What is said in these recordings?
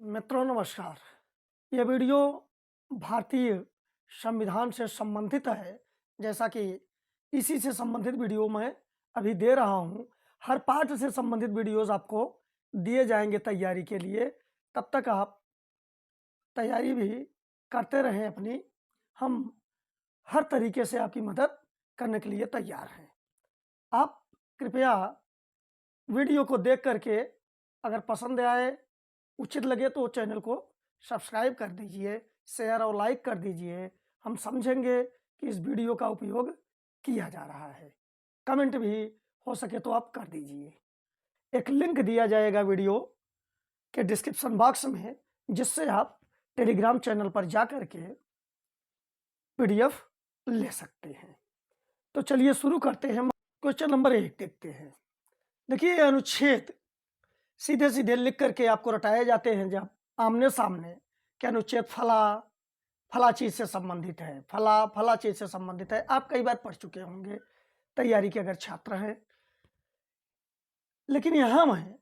मित्रों नमस्कार। ये वीडियो भारतीय संविधान से संबंधित है। जैसा कि इसी से संबंधित वीडियो मैं अभी दे रहा हूँ। हर पार्ट से संबंधित वीडियोस आपको दिए जाएंगे तैयारी के लिए। तब तक आप तैयारी भी करते रहें अपनी। हम हर तरीके से आपकी मदद करने के लिए तैयार हैं। आप कृपया वीडियो को देख करके अगर पसंद आए, उचित लगे तो चैनल को सब्सक्राइब कर दीजिए, शेयर और लाइक कर दीजिए। हम समझेंगे कि इस वीडियो का उपयोग किया जा रहा है। कमेंट भी हो सके तो आप कर दीजिए। एक लिंक दिया जाएगा वीडियो के डिस्क्रिप्शन बॉक्स में, जिससे आप टेलीग्राम चैनल पर जा कर के PDF ले सकते हैं। तो चलिए शुरू करते हैं। क्वेश्चन नंबर 1 देखते हैं। देखिए, अनुच्छेद सीधे सीधे लिख करके आपको रटाए जाते हैं जब आमने सामने कि अनुच्छेद फला चीज से संबंधित है, फला चीज से संबंधित है। आप कई बार पढ़ चुके होंगे तैयारी के अगर छात्र हैं, लेकिन यहां मैं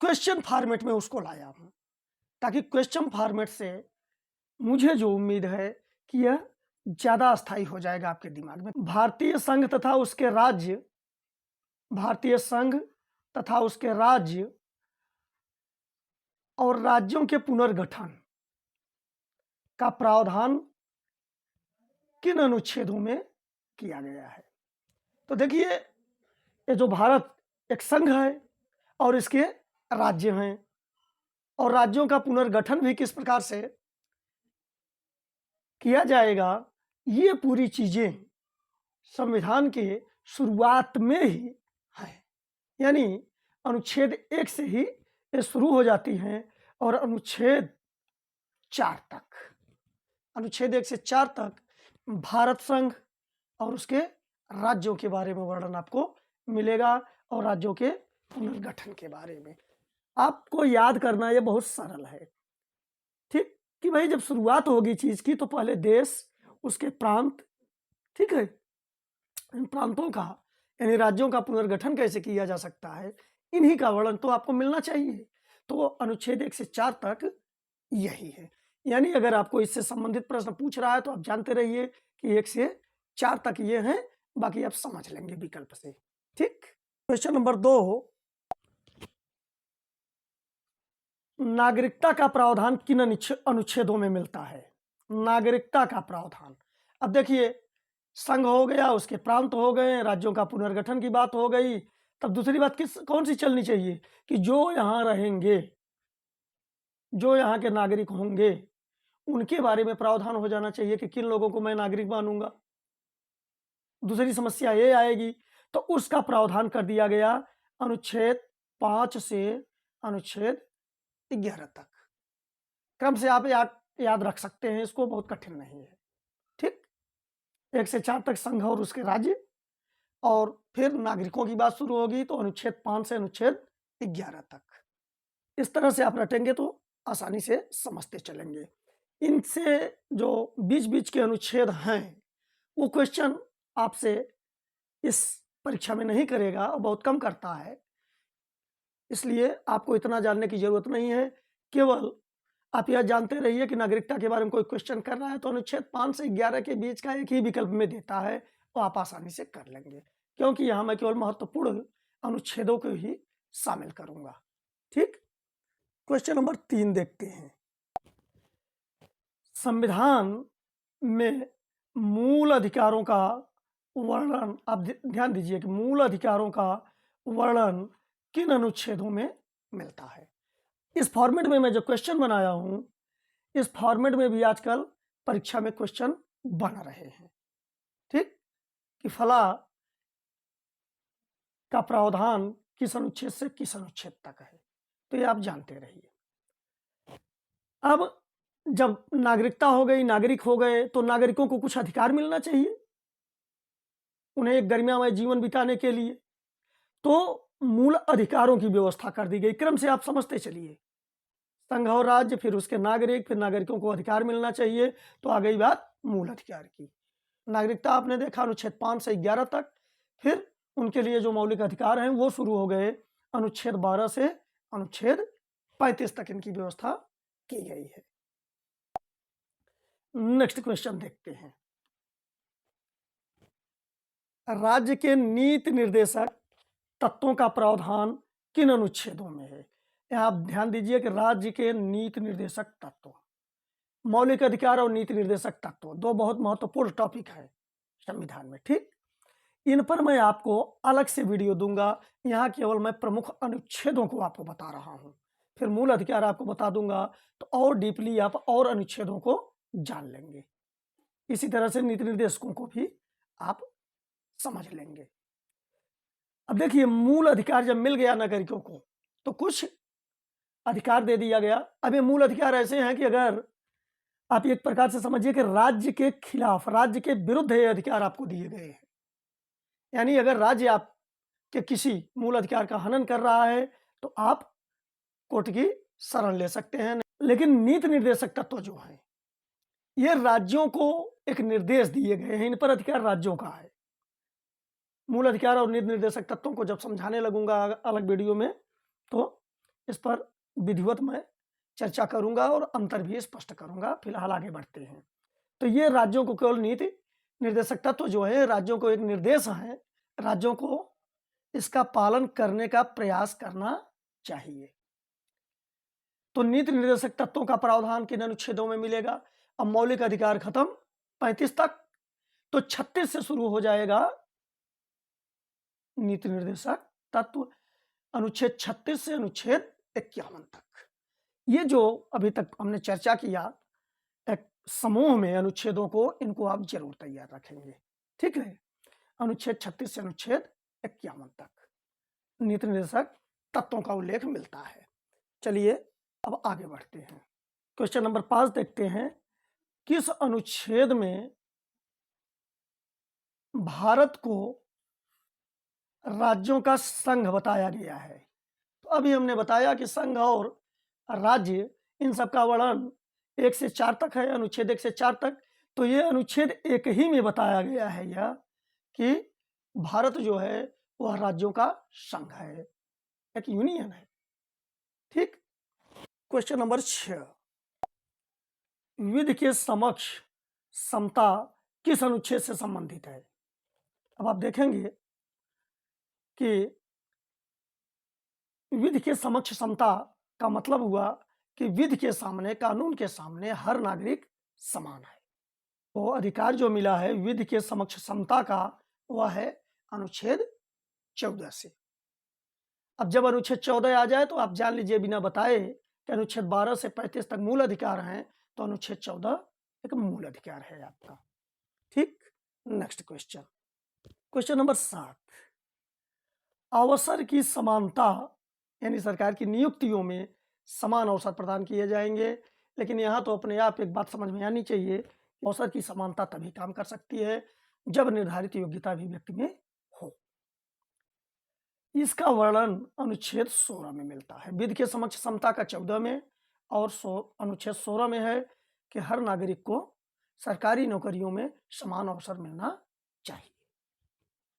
क्वेश्चन फॉर्मेट में उसको लाया हूं, ताकि क्वेश्चन फॉर्मेट से मुझे जो उम्मीद है कि यह ज्यादा स्थायी हो जाएगा आपके दिमाग में। भारतीय संघ तथा उसके राज्य और राज्यों के पुनर्गठन का प्रावधान किन अनुच्छेदों में किया गया है? तो देखिए, ये जो भारत एक संघ है और इसके राज्य हैं, और राज्यों का पुनर्गठन भी किस प्रकार से किया जाएगा, ये पूरी चीजें संविधान के शुरुआत में ही है। यानी अनुच्छेद 1 से ही ये शुरू हो जाती हैं और अनुच्छेद 1 से 4 तक भारत संघ और उसके राज्यों के बारे में वर्णन आपको मिलेगा, और राज्यों के पुनर्गठन के बारे में। आपको याद करना ये बहुत सरल है, ठीक, कि भाई जब शुरुआत होगी चीज की तो पहले देश, उसके प्रांत, ठीक है, इन प्रांतों का यानी राज्यों का पुनर्गठन कैसे किया जा सकता है, इन्हीं का वर्णन तो आपको मिलना चाहिए। तो अनुच्छेद 1 से 4 तक यही है। यानी अगर आपको इससे संबंधित प्रश्न पूछ रहा है तो आप जानते रहिए कि 1 से 4 तक ये हैं, बाकी आप समझ लेंगे विकल्प से। ठीक। क्वेश्चन नंबर 2, नागरिकता का प्रावधान किन अनुच्छेदों में मिलता है? नागरिकता का प्रावधान, अब देखिए, संघ हो गया, उसके प्रांत हो गए, राज्यों का पुनर्गठन की बात हो गई। तब दूसरी बात कौन सी चलनी चाहिए कि जो यहां रहेंगे, जो यहाँ के नागरिक होंगे, उनके बारे में प्रावधान हो जाना चाहिए कि किन लोगों को मैं नागरिक मानूंगा। दूसरी समस्या ये आएगी, तो उसका प्रावधान कर दिया गया अनुच्छेद 5 से अनुच्छेद 11 तक। क्रम से आप याद रख सकते हैं, इसको बहुत कठिन नहीं है। ठीक, 1 से 4 तक संघ और उसके राज्य, और फिर नागरिकों की बात शुरू होगी तो अनुच्छेद 5 से अनुच्छेद 11 तक। इस तरह से आप रटेंगे तो आसानी से समझते चलेंगे। इनसे जो बीच बीच के अनुच्छेद हैं, वो क्वेश्चन आपसे इस परीक्षा में नहीं करेगा और बहुत कम करता है, इसलिए आपको इतना जानने की जरूरत नहीं है। केवल आप यह जानते रहिए कि नागरिकता के बारे में कोई क्वेश्चन कर रहा है तो अनुच्छेद 5 से 11 के बीच का एक ही विकल्प में देता है, तो आप आसानी से कर लेंगे, क्योंकि यहां मैं केवल महत्वपूर्ण अनुच्छेदों को ही शामिल करूंगा। ठीक। क्वेश्चन नंबर 3 देखते हैं। संविधान में मूल अधिकारों का वर्णन, आप ध्यान दीजिए कि मूल अधिकारों का वर्णन किन अनुच्छेदों में मिलता है? इस फॉर्मेट में मैं जो क्वेश्चन बनाया हूं, इस फॉर्मेट में भी आजकल परीक्षा में क्वेश्चन बन रहे हैं। ठीक, कि फला का प्रावधान किस अनुच्छेद से किस अनुच्छेद तक है, तो ये आप जानते रहिए। अब जब नागरिकता हो गई, नागरिक हो गए, तो नागरिकों को कुछ अधिकार मिलना चाहिए उन्हें एक गरिमामय जीवन बिताने के लिए, तो मूल अधिकारों की व्यवस्था कर दी गई। क्रम से आप समझते चलिए, संघ और राज्य, फिर उसके नागरिक, फिर नागरिकों को अधिकार मिलना चाहिए, तो आ गई बात मूल अधिकार की। नागरिकता आपने देखा अनुच्छेद 5 से 11 तक, फिर उनके लिए जो मौलिक अधिकार हैं वो शुरू हो गए अनुच्छेद 12 से अनुच्छेद 35 तक, इनकी व्यवस्था की गई है। नेक्स्ट क्वेश्चन देखते हैं। राज्य के नीति निर्देशक तत्वों का प्रावधान किन अनुच्छेदों में है? यहाँ आप ध्यान दीजिए कि राज्य के नीति निर्देशक तत्व, मौलिक अधिकार और नीति निर्देशक तत्व दो बहुत महत्वपूर्ण टॉपिक है संविधान में। ठीक, इन पर मैं आपको अलग से वीडियो दूंगा। यहाँ केवल मैं प्रमुख अनुच्छेदों को आपको बता रहा हूँ, फिर मूल अधिकार आपको बता दूंगा, तो और डीपली आप और अनुच्छेदों को जान लेंगे। इसी तरह से नीति निर्देशकों को भी आप समझ लेंगे। अब देखिए, मूल अधिकार जब मिल गया नागरिकों को तो कुछ अधिकार दे दिया गया। अब ये मूल अधिकार ऐसे हैं कि अगर आप एक प्रकार से समझिए कि राज्य के खिलाफ, राज्य के विरुद्ध ये अधिकार आपको दिए गए हैं। यानी अगर राज्य आपके किसी मूल अधिकार का हनन कर रहा है तो आप कोर्ट की शरण ले सकते हैं। लेकिन नीति निर्देशक तत्व जो है, ये राज्यों को एक निर्देश दिए गए हैं, इन पर अधिकार राज्यों का है। मूल अधिकार और नीति निर्देशक तत्वों को जब समझाने लगूंगा अलग वीडियो में, तो इस पर विधिवत मैं चर्चा करूंगा और अंतर भी स्पष्ट करूंगा। फिलहाल आगे बढ़ते हैं। तो ये राज्यों को केवल नीति निर्देशक तत्व जो है, राज्यों को एक निर्देश है, राज्यों को इसका पालन करने का प्रयास करना चाहिए। तो नीति निर्देशक तत्वों का प्रावधान किन अनुच्छेदों में मिलेगा? अब मौलिक अधिकार खत्म 35 तक, तो 36 से शुरू हो जाएगा नीति निर्देशक तत्व, अनुच्छेद 36 से अनुच्छेद 51 तक। ये जो अभी तक हमने चर्चा किया एक समूह में अनुच्छेदों को, इनको आप जरूर तैयार रखेंगे। ठीक है, अनुच्छेद 36 से अनुच्छेद 51 तक नीति निर्देशक तत्वों का उल्लेख मिलता है। चलिए अब आगे बढ़ते हैं। क्वेश्चन नंबर 5 देखते हैं। किस अनुच्छेद में भारत को राज्यों का संघ बताया गया है? तो अभी हमने बताया कि संघ और राज्य इन सब का वर्णन 1 से 4 तक है, अनुच्छेद 1 से 4 तक। तो ये अनुच्छेद 1 ही में बताया गया है यह कि भारत जो है वह राज्यों का संघ है, एक यूनियन है। ठीक, क्वेश्चन नंबर 6, विधि के समक्ष समता किस अनुच्छेद से संबंधित है? अब आप देखेंगे कि विधि के समक्ष समता का मतलब हुआ कि विधि के सामने, कानून के सामने हर नागरिक समान है। तो अधिकार जो मिला है विधि के समक्ष समता का, वह है अनुच्छेद 14 से। अब जब अनुच्छेद 14 आ जाए तो आप जान लीजिए बिना बताए कि अनुच्छेद 12 से 35 तक मूल अधिकार हैं, तो अनुच्छेद 14 एक मूल अधिकार है आपका। ठीक, नेक्स्ट क्वेश्चन, क्वेश्चन नंबर 7, अवसर की समानता, यानी सरकार की नियुक्तियों में समान अवसर प्रदान किए जाएंगे। लेकिन यहाँ तो अपने आप एक बात समझ में आनी चाहिए, अवसर की समानता तभी काम कर सकती है जब निर्धारित योग्यता भी व्यक्ति में हो। इसका वर्णन अनुच्छेद 16 में मिलता है। विधि के समक्ष समता का 14 में और अनुच्छेद 16 में है कि हर नागरिक को सरकारी नौकरियों में समान अवसर मिलना चाहिए।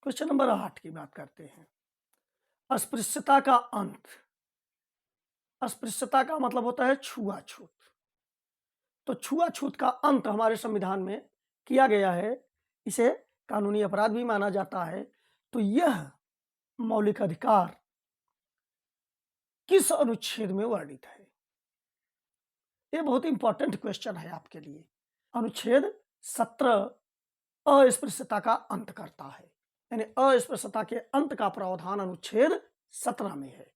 क्वेश्चन नंबर 8 की बात करते हैं। अस्पृश्यता का अंत। अस्पृश्यता का मतलब होता है छुआछूत। तो छुआछूत का अंत हमारे संविधान में किया गया है, इसे कानूनी अपराध भी माना जाता है। तो यह मौलिक अधिकार किस अनुच्छेद में वर्णित है? यह बहुत इंपॉर्टेंट क्वेश्चन है आपके लिए। अनुच्छेद 17 अस्पृश्यता का अंत करता है, यानी अस्पृश्यता के अंत का प्रावधान अनुच्छेद 17 में है।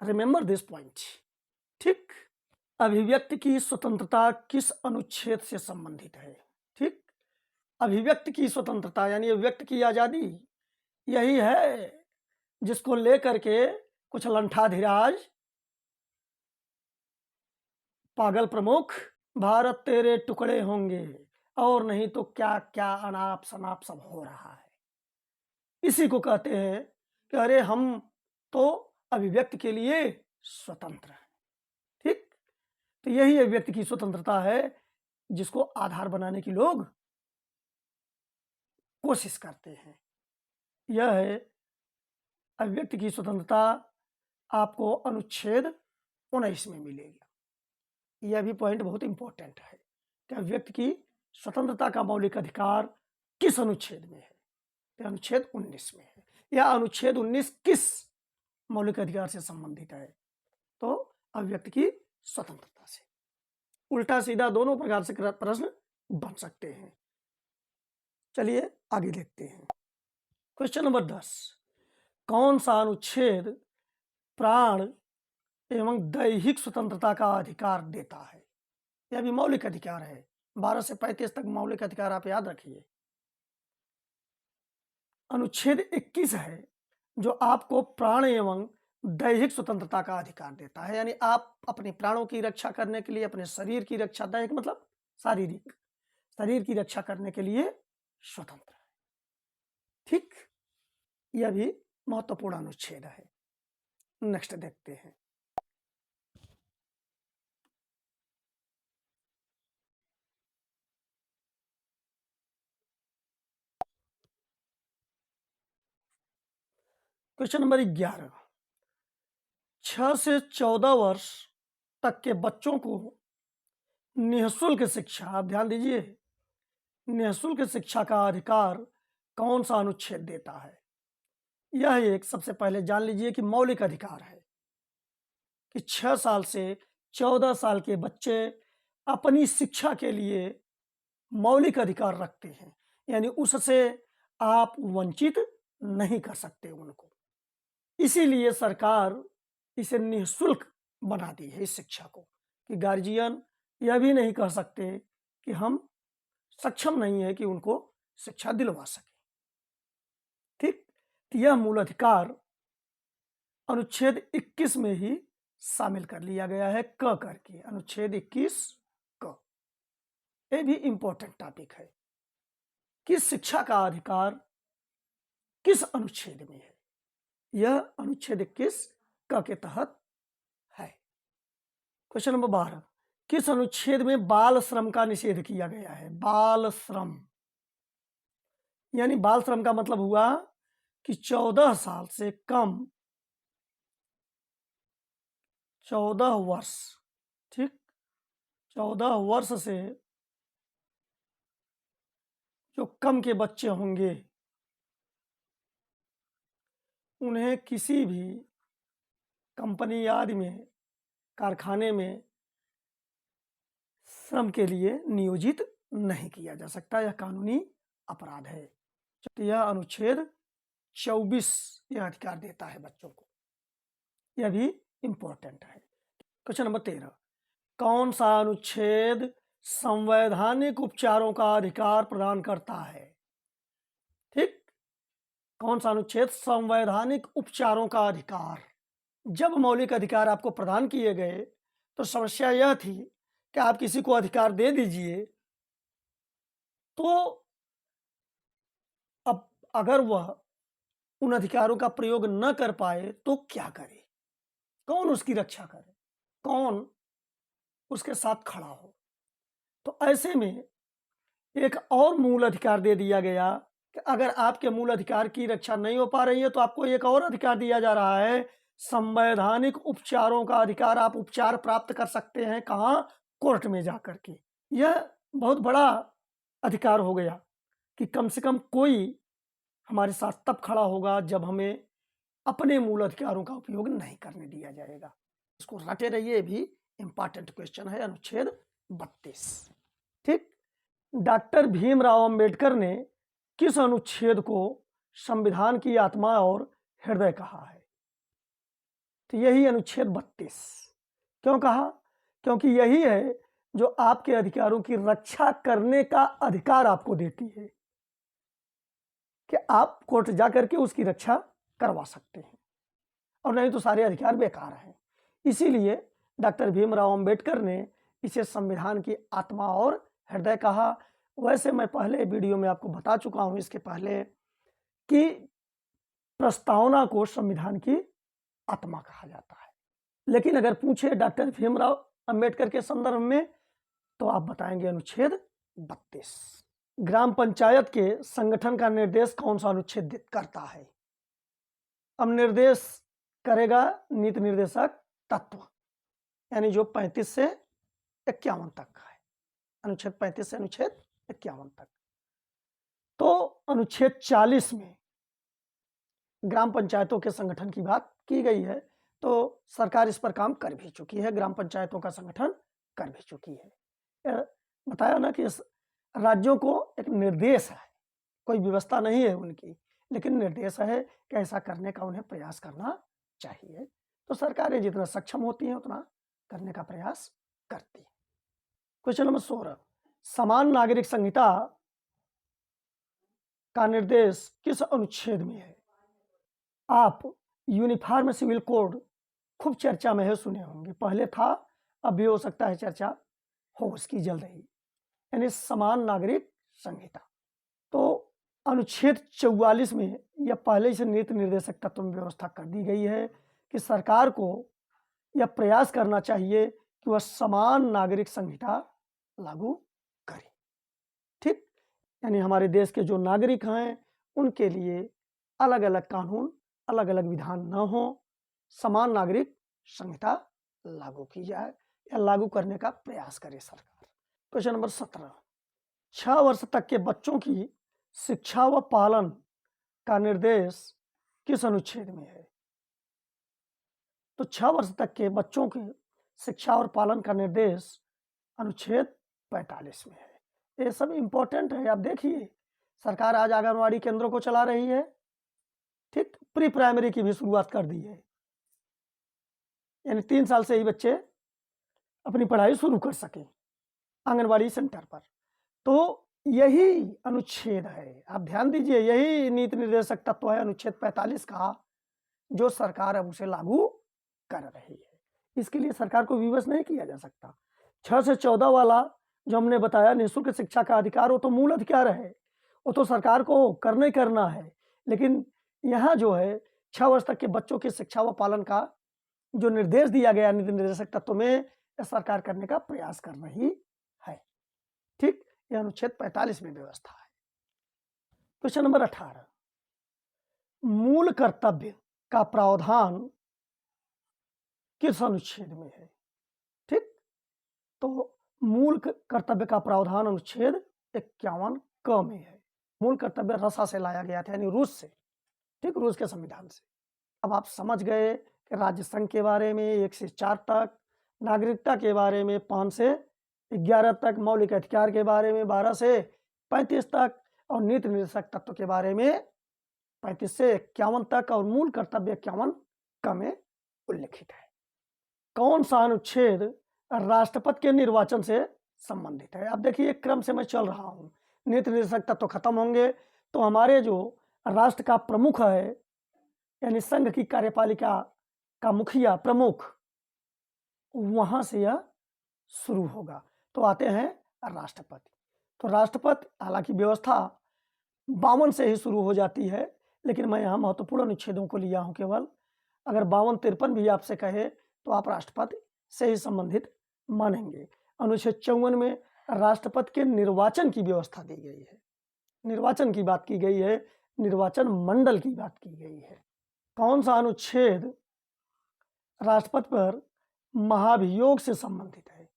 Remember this point. ठीक, अभिव्यक्ति की स्वतंत्रता किस अनुच्छेद से संबंधित है? ठीक, अभिव्यक्ति की स्वतंत्रता यानी व्यक्त की आजादी, यही है जिसको लेकर के कुछ लंठाधिराज, पागल प्रमुख भारत तेरे टुकड़े होंगे और नहीं तो क्या क्या अनाप शनाप सब हो रहा है। इसी को कहते हैं कि अरे हम तो अभिव्यक्ति के लिए स्वतंत्र हैं। ठीक, तो यही अभिव्यक्ति की स्वतंत्रता है जिसको आधार बनाने की लोग कोशिश करते हैं। यह है अभिव्यक्ति की स्वतंत्रता, आपको अनुच्छेद 19 में मिलेगी। यह भी पॉइंट बहुत इंपॉर्टेंट है कि व्यक्ति की स्वतंत्रता का मौलिक अधिकार किस अनुच्छेद में है? तो अनुच्छेद 19 में है। यह अनुच्छेद 19 किस मौलिक अधिकार से संबंधित है? तो अभिव्यक्ति की स्वतंत्रता से। उल्टा सीधा दोनों प्रकार से प्रश्न बन सकते हैं। चलिए आगे देखते हैं। क्वेश्चन नंबर 10, कौन सा अनुच्छेद प्राण एवं दैहिक स्वतंत्रता का अधिकार देता है? यह भी मौलिक अधिकार है। 12 से 35 तक मौलिक अधिकार आप याद रखिए। अनुच्छेद 21 है जो आपको प्राण एवं दैहिक स्वतंत्रता का अधिकार देता है, यानी आप अपने प्राणों की रक्षा करने के लिए, अपने शरीर की रक्षा, दैहिक मतलब शारीरिक, शरीर की रक्षा करने के लिए स्वतंत्र है। ठीक, यह भी महत्वपूर्ण अनुच्छेद है। नेक्स्ट देखते हैं। क्वेश्चन नंबर 11, 6 से 14 वर्ष तक के बच्चों को निःशुल्क शिक्षा, आप ध्यान दीजिए, निःशुल्क शिक्षा का अधिकार कौन सा अनुच्छेद देता है? यह एक, सबसे पहले जान लीजिए कि मौलिक अधिकार है कि 6 साल से 14 साल के बच्चे अपनी शिक्षा के लिए मौलिक अधिकार रखते हैं, यानी उससे आप वंचित नहीं कर सकते उनको। इसीलिए सरकार इसे निःशुल्क बना दी है इस शिक्षा को, कि गार्जियन यह भी नहीं कह सकते कि हम सक्षम नहीं है कि उनको शिक्षा दिलवा सके। ठीक, तो यह मूल अधिकार अनुच्छेद 21 में ही शामिल कर लिया गया है, क करके, अनुच्छेद 21 क। यह भी इंपॉर्टेंट टॉपिक है कि शिक्षा का अधिकार किस अनुच्छेद में है। यह अनुच्छेद 21 क के तहत है। क्वेश्चन नंबर 12, किस अनुच्छेद में बाल श्रम का निषेध किया गया है? बाल श्रम, यानी बाल श्रम का मतलब हुआ कि 14 साल से कम, 14 वर्ष, ठीक, 14 वर्ष से जो कम के बच्चे होंगे उन्हें किसी भी कंपनी आदि में, कारखाने में श्रम के लिए नियोजित नहीं किया जा सकता। यह कानूनी अपराध है। तो यह अनुच्छेद 24 यह अधिकार देता है बच्चों को। यह भी इंपॉर्टेंट है। क्वेश्चन नंबर 13, कौन सा अनुच्छेद संवैधानिक उपचारों का अधिकार प्रदान करता है? ठीक, कौन सा अनुच्छेद संवैधानिक उपचारों का अधिकार? जब मौलिक अधिकार आपको प्रदान किए गए तो समस्या यह थी कि आप किसी को अधिकार दे दीजिए तो अब अगर वह उन अधिकारों का प्रयोग न कर पाए तो क्या करे? कौन उसकी रक्षा करे? कौन उसके साथ खड़ा हो? तो ऐसे में एक और मूल अधिकार दे दिया गया कि अगर आपके मूल अधिकार की रक्षा नहीं हो पा रही है तो आपको एक और अधिकार दिया जा रहा है, संवैधानिक उपचारों का अधिकार। आप उपचार प्राप्त कर सकते हैं, कहाँ? कोर्ट में जाकर के। यह बहुत बड़ा अधिकार हो गया कि कम से कम कोई हमारे साथ तब खड़ा होगा जब हमें अपने मूल अधिकारों का उपयोग नहीं करने दिया जाएगा। इसको रटे रहिए, भी इंपॉर्टेंट क्वेश्चन है, अनुच्छेद 32। ठीक, डॉक्टर भीमराव अंबेडकर ने किस अनुच्छेद को संविधान की आत्मा और हृदय कहा है? तो यही अनुच्छेद 32। क्यों कहा? क्योंकि यही है जो आपके अधिकारों की रक्षा करने का अधिकार आपको देती है कि आप कोर्ट जाकर के उसकी रक्षा करवा सकते हैं, और नहीं तो सारे अधिकार बेकार हैं। इसीलिए डॉक्टर भीमराव अंबेडकर ने इसे संविधान की आत्मा और हृदय कहा। वैसे मैं पहले वीडियो में आपको बता चुका हूं इसके पहले कि प्रस्तावना को संविधान की आत्मा कहा जाता है, लेकिन अगर पूछे डॉक्टर भीमराव अंबेडकर के संदर्भ में तो आप बताएंगे अनुच्छेद 32। ग्राम पंचायत के संगठन का निर्देश कौन सा अनुच्छेद करता है? अब निर्देश करेगा नीति निर्देशक तत्व, यानी जो 35 से 51 तक का है, अनुच्छेद 35 से अनुच्छेद 51 तक। तो अनुच्छेद 40 में ग्राम पंचायतों के संगठन की बात की गई है, तो सरकार इस पर काम कर भी चुकी है, ग्राम पंचायतों का संगठन कर भी चुकी है। बताया ना कि राज्यों को एक निर्देश है, कोई व्यवस्था नहीं है उनकी, लेकिन निर्देश है कि ऐसा करने का उन्हें प्रयास करना चाहिए। तो सरकारें जितना सक्षम होती हैं उतना करने का प्रयास करती हैं। क्वेश्चन नंबर 16, समान नागरिक संहिता का निर्देश किस अनुच्छेद में है? आप यूनिफॉर्म सिविल कोड खूब चर्चा में है, सुने होंगे, पहले था, अब भी हो सकता है चर्चा हो उसकी जल्द ही, यानी समान नागरिक संहिता। तो अनुच्छेद 44 में यह पहले से नीति निर्देशक तत्व में व्यवस्था कर दी गई है कि सरकार को यह प्रयास करना चाहिए कि वह समान नागरिक संहिता लागू करे। ठीक, यानी हमारे देश के जो नागरिक हैं उनके लिए अलग अलग कानून, अलग अलग विधान न हो, समान नागरिक संहिता लागू की जाए या लागू करने का प्रयास करे सरकार। क्वेश्चन नंबर 17, 6 वर्ष तक के बच्चों की शिक्षा व पालन का निर्देश किस अनुच्छेद में है? तो 6 वर्ष तक के बच्चों की शिक्षा और पालन का निर्देश अनुच्छेद 45 में है। ये सब इंपॉर्टेंट है। आप देखिए, सरकार आज आंगनवाड़ी केंद्रों को चला रही है, ठीक, प्री प्राइमरी की भी शुरुआत कर दी है, यानी 3 साल से ही बच्चे अपनी पढ़ाई शुरू कर सकें आंगनवाड़ी सेंटर पर। तो यही अनुच्छेद है, आप ध्यान दीजिए, यही नीति निर्देशक तत्व है अनुच्छेद 45 का, जो सरकार अब उसे लागू कर रही है। इसके लिए सरकार को विवश नहीं किया जा सकता। 6 से 14 वाला जो हमने बताया निःशुल्क शिक्षा का अधिकार, वो तो मूल अधिकार है, वो तो सरकार को करना है। लेकिन यहाँ जो है 6 वर्ष तक के बच्चों की शिक्षा व पालन का जो निर्देश दिया गया नीति निर्देशक तत्व में, सरकार करने का प्रयास कर रही है। ठीक, यह अनुच्छेद 45 में व्यवस्था है। क्वेश्चन नंबर 18, मूल कर्तव्य का प्रावधान किस अनुच्छेद में है? ठीक, तो मूल कर्तव्य का प्रावधान अनुच्छेद 51 क में है। मूल कर्तव्य रसा से लाया गया था, यानी रूस से, ठीक, रूस के संविधान से। अब आप समझ गए कि राज्य संघ के बारे में 1 से 4 तक, नागरिकता के बारे में 5 से 11 तक, मौलिक अधिकार के बारे में 12 से 35 तक, और नीति निर्देशक तत्व के बारे में 35 से 51 तक, और मूल कर्तव्य 51 क में उल्लिखित है। कौन सा अनुच्छेद राष्ट्रपति के निर्वाचन से संबंधित है? अब देखिए, क्रम से मैं चल रहा हूँ, नीति निर्देशक तत्व खत्म होंगे तो हमारे जो राष्ट्र का प्रमुख है, यानी संघ की कार्यपालिका का मुखिया प्रमुख, वहां से यह शुरू होगा। तो आते हैं राष्ट्रपति। तो राष्ट्रपति, हालांकि व्यवस्था 52 से ही शुरू हो जाती है, लेकिन मैं यहाँ महत्वपूर्ण अनुच्छेदों को लिया हूँ केवल। अगर 52-53 भी आपसे कहे तो आप राष्ट्रपति से ही संबंधित मानेंगे। अनुच्छेद 54 में राष्ट्रपति के निर्वाचन की व्यवस्था दी गई है, निर्वाचन की बात की गई है, निर्वाचन मंडल की बात की गई है। कौन सा अनुच्छेद राष्ट्रपति पर महाभियोग से संबंधित है?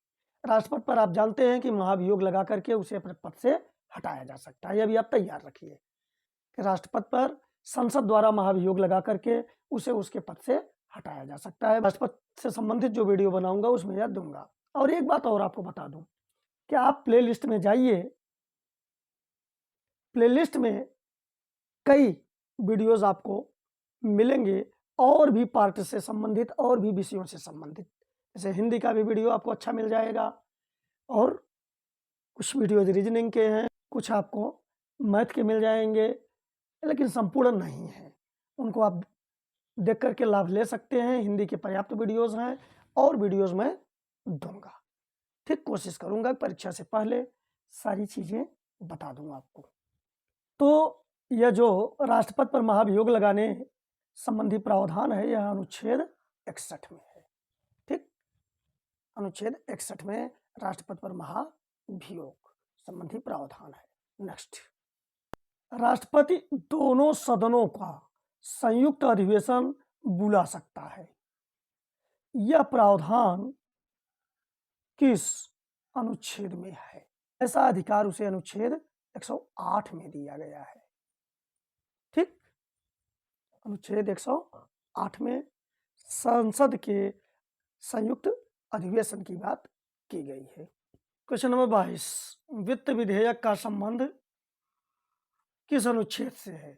राष्ट्रपति पर आप जानते हैं कि महाभियोग लगा करके उसे अपने पद से हटाया जा सकता है। यह भी आप तैयार रखिए कि राष्ट्रपति पर संसद द्वारा महाभियोग लगा करके उसे उसके पद से हटाया जा सकता है। राष्ट्रपति से संबंधित जो वीडियो बनाऊंगा उसमें यह दूंगा। और एक बात और आपको बता दूं कि आप प्लेलिस्ट में जाइए, प्लेलिस्ट में कई वीडियोस आपको मिलेंगे और भी पार्ट से संबंधित, और भी विषयों से संबंधित। जैसे हिंदी का भी वीडियो आपको अच्छा मिल जाएगा, और कुछ वीडियोज रीजनिंग के हैं, कुछ आपको मैथ के मिल जाएंगे, लेकिन संपूर्ण नहीं है। उनको आप देख करके लाभ ले सकते हैं। हिंदी के पर्याप्त वीडियोस हैं और वीडियोस मैं दूंगा। ठीक, कोशिश करूंगा परीक्षा से पहले सारी चीज़ें बता दूं आपको। तो यह जो राष्ट्रपति पर महाभियोग लगाने संबंधी प्रावधान है, यह अनुच्छेद 61 में है। ठीक, अनुच्छेद 61 में राष्ट्रपति पर महाभियोग संबंधी प्रावधान है। नेक्स्ट, राष्ट्रपति दोनों सदनों का संयुक्त अधिवेशन बुला सकता है। यह प्रावधान किस अनुच्छेद में है। ऐसा अधिकार उसे अनुच्छेद 108 में दिया गया है। ठीक, अनुच्छेद 108 में संसद के संयुक्त अधिवेशन की बात की गई है। क्वेश्चन नंबर 22, वित्त विधेयक का संबंध किस अनुच्छेद से है?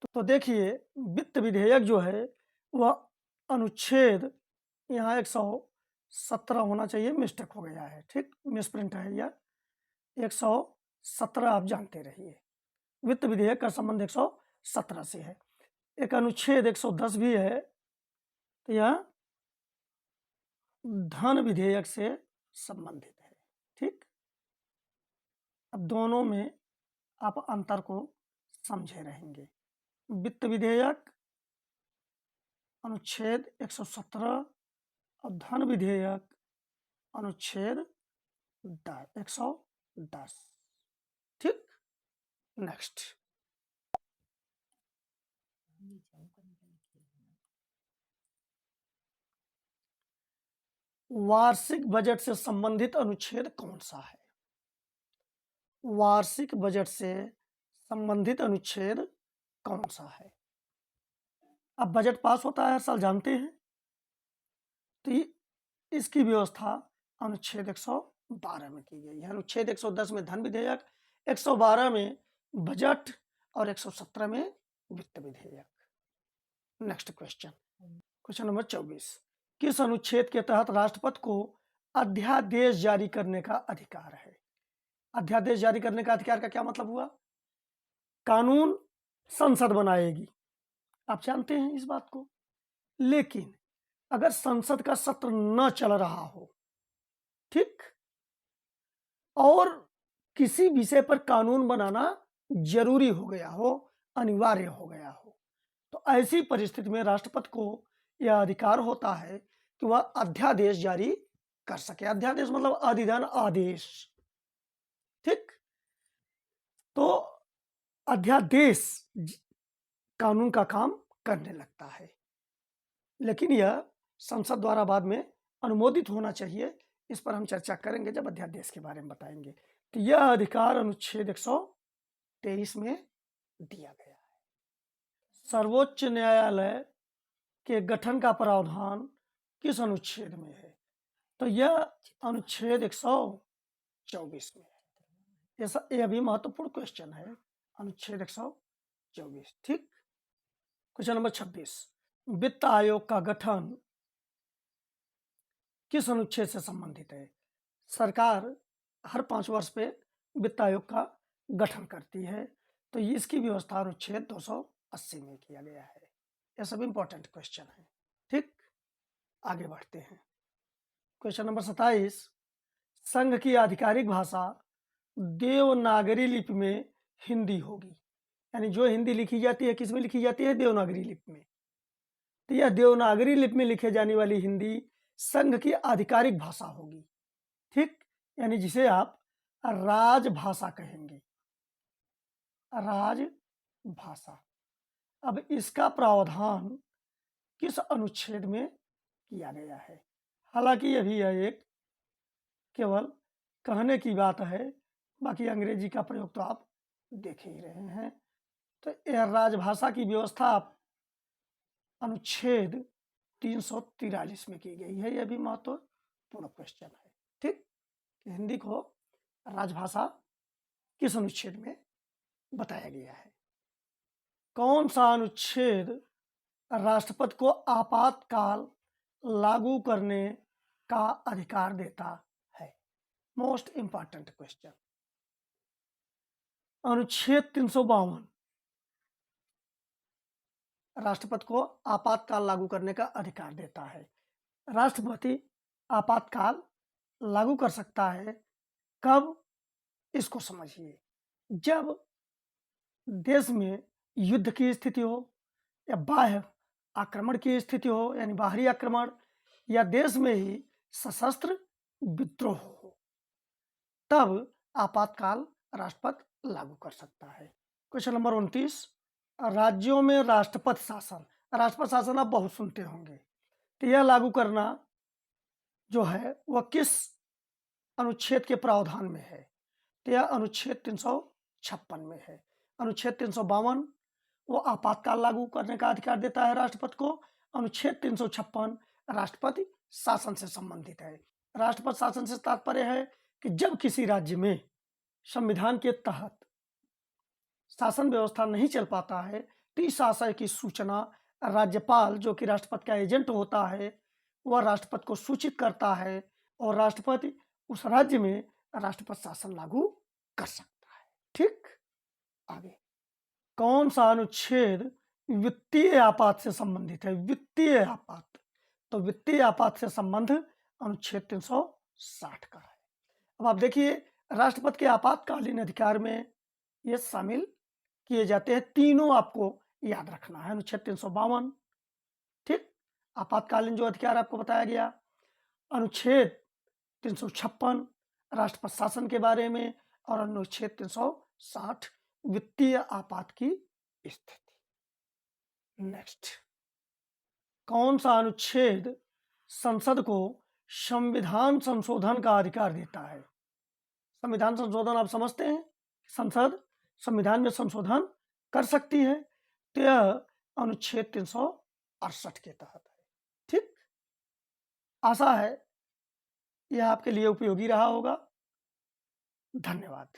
तो देखिए, वित्त विधेयक जो है वह अनुच्छेद यहाँ 117 होना चाहिए, मिस्टेक हो गया है। ठीक, मिसप्रिंट है यह, 117 आप जानते रहिए। वित्त विधेयक का संबंध 117 से है। एक अनुच्छेद 110 भी है, तो यह धन विधेयक से संबंधित है। ठीक, अब दोनों में आप अंतर को समझे रहेंगे। वित्त विधेयक अनुच्छेद 117 और धन विधेयक अनुच्छेद 110। ठीक, नेक्स्ट, वार्षिक बजट से संबंधित अनुच्छेद कौन सा है? वार्षिक बजट से संबंधित अनुच्छेद कौन सा है? अब बजट पास होता है हर साल, जानते हैं, तो इसकी व्यवस्था अनुच्छेद 112 में की गई है। अनुच्छेद 110 में धन विधेयक, 112 में बजट और 117 में वित्त विधेयक। नेक्स्ट क्वेश्चन, क्वेश्चन नंबर 24, किस अनुच्छेद के तहत राष्ट्रपति को अध्यादेश जारी करने का अधिकार है? अध्यादेश जारी करने का अधिकार का क्या मतलब हुआ? कानून संसद बनाएगी, आप जानते हैं इस बात को, लेकिन अगर संसद का सत्र न चल रहा हो, ठीक, और किसी विषय पर कानून बनाना जरूरी हो गया हो, अनिवार्य हो गया हो, तो ऐसी परिस्थिति में राष्ट्रपति को यह अधिकार होता है कि वह अध्यादेश जारी कर सके। अध्यादेश मतलब अधिधन आदेश। ठीक, तो अध्यादेश कानून का काम करने लगता है, लेकिन यह संसद द्वारा बाद में अनुमोदित होना चाहिए। इस पर हम चर्चा करेंगे जब अध्यादेश के बारे में बताएंगे। तो यह अधिकार अनुच्छेद 123 में दिया गया है। सर्वोच्च न्यायालय के गठन का प्रावधान किस अनुच्छेद में है? तो यह अनुच्छेद 124 में है। यह भी महत्वपूर्ण क्वेश्चन है, अनुच्छेद 124। ठीक, क्वेश्चन नंबर 26, वित्त आयोग का गठन किस अनुच्छेद से संबंधित है? सरकार हर 5 वर्ष पे वित्त आयोग का गठन करती है, तो इसकी व्यवस्था अनुच्छेद 280 में किया गया है। यह सब इंपॉर्टेंट क्वेश्चन है। ठीक, आगे बढ़ते हैं। क्वेश्चन नंबर 27, संघ की आधिकारिक भाषा देवनागरी लिपि में हिंदी होगी, यानी जो हिंदी लिखी जाती है किस में लिखी जाती है? देवनागरी लिपि में। तो यह देवनागरी लिपि में लिखे जाने वाली हिंदी संघ की आधिकारिक भाषा होगी। ठीक, यानी जिसे आप राजभाषा कहेंगे, राजभाषा। अब इसका प्रावधान किस अनुच्छेद में किया गया है? हालांकि यह भी एक केवल कहने की बात है, बाकी अंग्रेजी का प्रयोग तो आप देख ही रहे हैं। तो यह राजभाषा की व्यवस्था अनुच्छेद 343 में की गई है। यह भी महत्वपूर्ण क्वेश्चन है। ठीक, हिंदी को राजभाषा किस अनुच्छेद में बताया गया है? कौन सा अनुच्छेद राष्ट्रपति को आपातकाल लागू करने का अधिकार देता है? Most important question. अनुच्छेद 352 राष्ट्रपति को आपातकाल लागू करने का अधिकार देता है। राष्ट्रपति आपातकाल लागू कर सकता है कब? इसको समझिए, जब देश में युद्ध की स्थिति हो, या बाह्य आक्रमण की स्थिति हो, यानी बाहरी आक्रमण, या देश में ही सशस्त्र विद्रोह हो, तब आपातकाल राष्ट्रपति लागू कर सकता है। क्वेश्चन नंबर 29, राज्यों में राष्ट्रपति शासन, राष्ट्रपति शासन आप बहुत सुनते होंगे, तो यह लागू करना जो है वह किस अनुच्छेद के प्रावधान में है, तो यह अनुच्छेद 356 में है। अनुच्छेद 352 वो आपातकाल लागू करने का अधिकार देता है राष्ट्रपति को। अनुच्छेद 356 राष्ट्रपति शासन से संबंधित है। राष्ट्रपति शासन से तात्पर्य है कि जब किसी राज्य में संविधान के तहत शासन व्यवस्था नहीं चल पाता है तो इस आशय की सूचना राज्यपाल, जो कि राष्ट्रपति का एजेंट होता है, वह राष्ट्रपति को सूचित करता है और राष्ट्रपति उस राज्य में राष्ट्रपति शासन लागू कर सकता है। ठीक, आगे कौन सा अनुच्छेद वित्तीय आपात से संबंधित है? वित्तीय आपात, तो वित्तीय आपात से संबंध अनुच्छेद 360 का है। अब आप देखिए, राष्ट्रपति के आपातकालीन अधिकार में ये शामिल किए जाते हैं। तीनों आपको याद रखना है। अनुच्छेद 352, ठीक, आपातकालीन जो अधिकार आपको बताया गया। अनुच्छेद 356 राष्ट्रपति शासन के बारे में, और अनुच्छेद 360 वित्तीय आपात की स्थिति। नेक्स्ट, कौन सा अनुच्छेद संसद को संविधान संशोधन का अधिकार देता है? संविधान संशोधन आप समझते हैं, संसद संविधान में संशोधन कर सकती है, तो यह अनुच्छेद 368 के तहत है। ठीक, आशा है यह आपके लिए उपयोगी रहा होगा। धन्यवाद।